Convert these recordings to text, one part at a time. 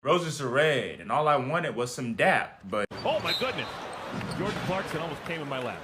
Roses are red, and all I wanted was some dap, but... Oh my goodness! Jordan Clarkson almost came in my lap.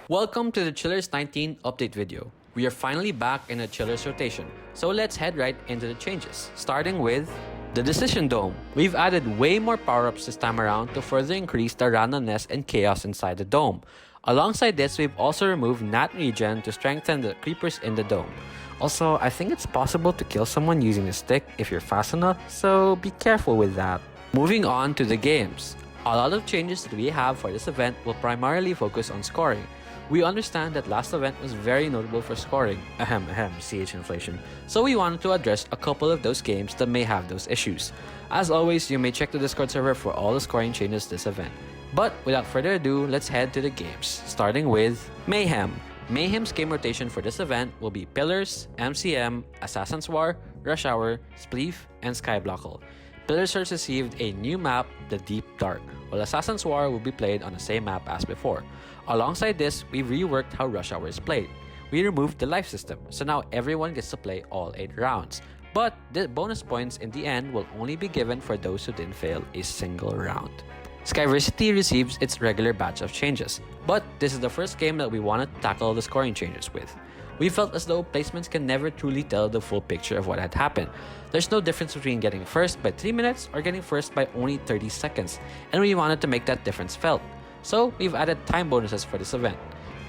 Welcome to the CH19 update video. We are finally back in a Chillers rotation, so let's head right into the changes, starting with the Decision Dome. We've added way more power-ups this time around to further increase the randomness and chaos inside the dome. Alongside this, we've also removed Nat Regen to strengthen the creepers in the dome. Also, I think it's possible to kill someone using a stick if you're fast enough, so be careful with that. Moving on to the games. A lot of changes that we have for this event will primarily focus on scoring. We understand that last event was very notable for scoring, CH inflation, so we wanted to address a couple of those games that may have those issues. As always, you may check the Discord server for all the scoring changes this event. But without further ado, let's head to the games, starting with Mayhem. Mayhem's game rotation for this event will be Pillars, MCM, Assassin's War, Rush Hour, Spleef, and Skyblockle. Pillars has received a new map, the Deep Dark, while Assassin's War will be played on the same map as before. Alongside this, we reworked how Rush Hour is played. We removed the life system, so now everyone gets to play all 8 rounds. But the bonus points in the end will only be given for those who didn't fail a single round. Skyversity receives its regular batch of changes, but this is the first game that we wanted to tackle the scoring changes with. We felt as though placements can never truly tell the full picture of what had happened. There's no difference between getting first by 3 minutes or getting first by only 30 seconds, and we wanted to make that difference felt. So we've added time bonuses for this event.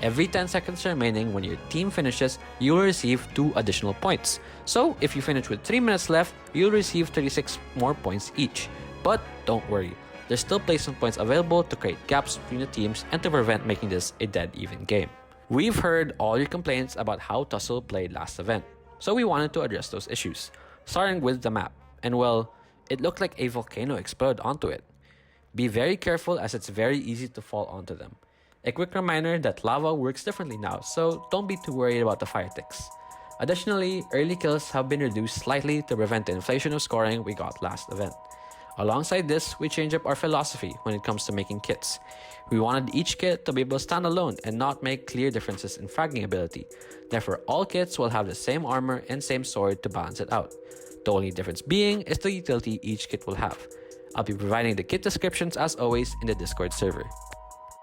Every 10 seconds remaining when your team finishes, you will receive 2 additional points. So if you finish with 3 minutes left, you'll receive 36 more points each. But don't worry, there's still placement points available to create gaps between the teams and to prevent making this a dead even game. We've heard all your complaints about how Tussle played last event, so we wanted to address those issues, starting with the map. And well, it looked like a volcano exploded onto it. Be very careful as it's very easy to fall onto them. A quick reminder that lava works differently now, so don't be too worried about the fire ticks. Additionally, early kills have been reduced slightly to prevent the inflation of scoring we got last event. Alongside this, we changed up our philosophy when it comes to making kits. We wanted each kit to be able to stand alone and not make clear differences in fragging ability. Therefore, all kits will have the same armor and same sword to balance it out. The only difference being is the utility each kit will have. I'll be providing the kit descriptions as always in the Discord server.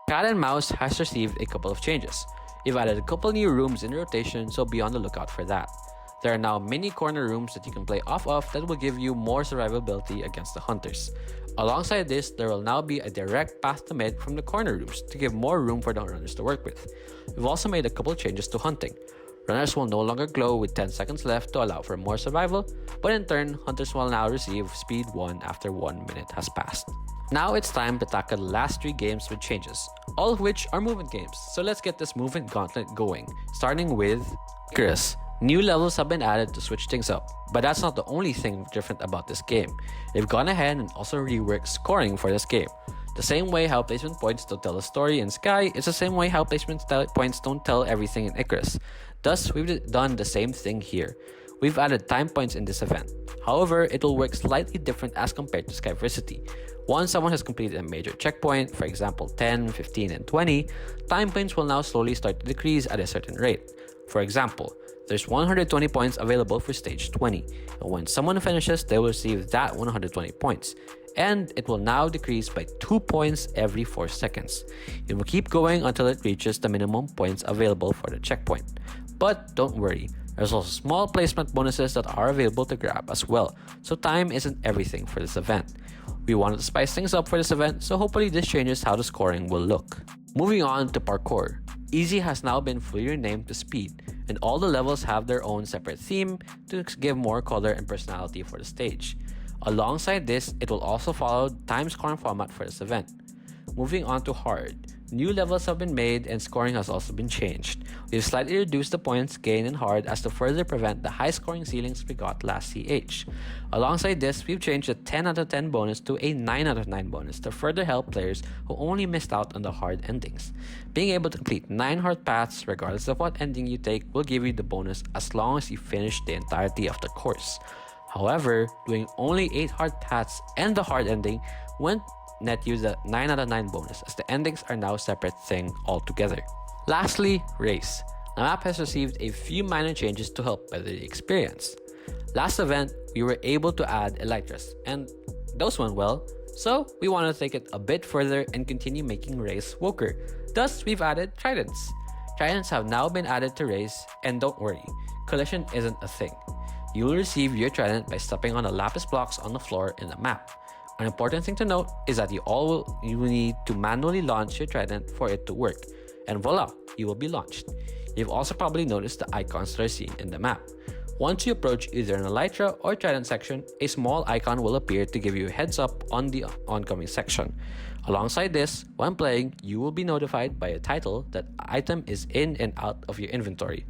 Cat and Mouse has received a couple of changes. We've added a couple new rooms in rotation, so be on the lookout for that. There are now mini corner rooms that you can play off of that will give you more survivability against the hunters. Alongside this, there will now be a direct path to mid from the corner rooms to give more room for the runners to work with. We've also made a couple changes to hunting. Runners will no longer glow with 10 seconds left to allow for more survival, but in turn, hunters will now receive speed 1 after 1 minute has passed. Now it's time to tackle the last 3 games with changes, all of which are movement games, so let's get this movement gauntlet going, starting with Icarus. New levels have been added to switch things up, but that's not the only thing different about this game. They've gone ahead and also reworked scoring for this game. The same way how placement points don't tell a story in Sky is the same way how placement points don't tell everything in Icarus. Thus, we've done the same thing here. We've added time points in this event. However, it will work slightly different as compared to Skyversity. Once someone has completed a major checkpoint, for example 10, 15, and 20, time points will now slowly start to decrease at a certain rate. For example, there's 120 points available for stage 20, and when someone finishes, they will receive that 120 points, and it will now decrease by 2 points every 4 seconds. It will keep going until it reaches the minimum points available for the checkpoint. But don't worry, there's also small placement bonuses that are available to grab as well, so time isn't everything for this event. We wanted to spice things up for this event, so hopefully this changes how the scoring will look. Moving on to Parkour. Easy has now been fully renamed to Speed, and all the levels have their own separate theme to give more color and personality for the stage. Alongside this, it will also follow time scoring format for this event. Moving on to Hard. New levels have been made and scoring has also been changed. We've slightly reduced the points gained in Hard as to further prevent the high scoring ceilings we got last CH. Alongside this, we've changed the 10 out of 10 bonus to a 9 out of 9 bonus to further help players who only missed out on the hard endings. Being able to complete 9 hard paths regardless of what ending you take will give you the bonus as long as you finish the entirety of the course. However, doing only 8 hard paths and the hard ending won't net you the 9 out of 9 bonus as the endings are now a separate thing altogether. Lastly, Race. The map has received a few minor changes to help better the experience. Last event, we were able to add elytras, and those went well, so we want to take it a bit further and continue making Rays woker. Thus, we've added tridents. Tridents have now been added to Rays, and don't worry, collision isn't a thing. You will receive your trident by stepping on the lapis blocks on the floor in the map. An important thing to note is that you need to manually launch your trident for it to work, and voila, you will be launched. You've also probably noticed the icons that are seen in the map. Once you approach either an elytra or trident section, a small icon will appear to give you a heads up on the oncoming section. Alongside this, when playing, you will be notified by a title that item is in and out of your inventory.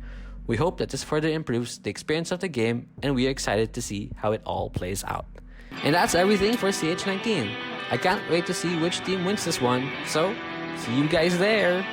We hope that this further improves the experience of the game, and we are excited to see how it all plays out. And that's everything for CH19. I can't wait to see which team wins this one, so see you guys there!